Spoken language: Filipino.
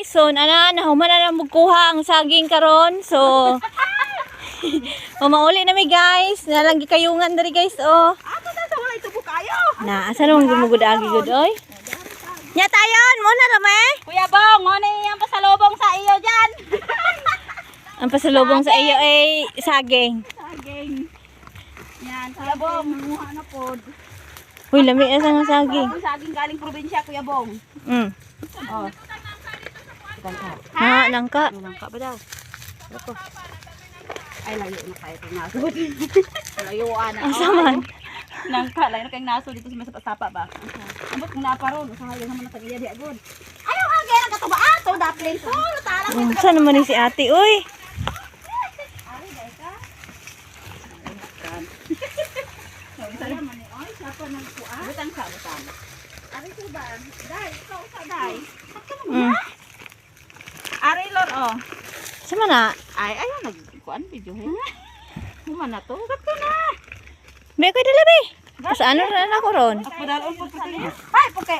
guys. So nahuman na magkuha ang saging karon. So mauli na mi guys. Nalagi kayungan diri guys oh. Ato na sa wala itubo kayo. Na asa naman gumugod agi gud oy. Nya tayon mo na rame. Kuya Bong, mo na yung pasalubong sa iyo diyan. Ang pasalubong sa iyo ay saging. Saging. Yan, Kuya Bong, manguha na pod. Uy, lami asa nga saging. Ang saging galing probinsya, Kuya Bong. Oh. Ha, nangka. Nangka ba daw? Ako. Ay, layo na kayo kay naso. Layuan na. Asa man? Nangka, layo na kay naso dito sa sapa ba? Ambot kung naparon, usahayo naman na tagiya di agud. Ayaw ang gaya ng katuba ato, daplin to. Talang Saan naman ni si ate, uy? Ari, day ka. Butang sa butang. Ari ko ba? Day, ikaw sa day. Ari lor oh. Sama na? Ay, ayaw nagkuan video he. Human na to. Gat ka na. Be ko dala be. Sa ano na ako ron? Ako dalon po sa linya. Ay, puke.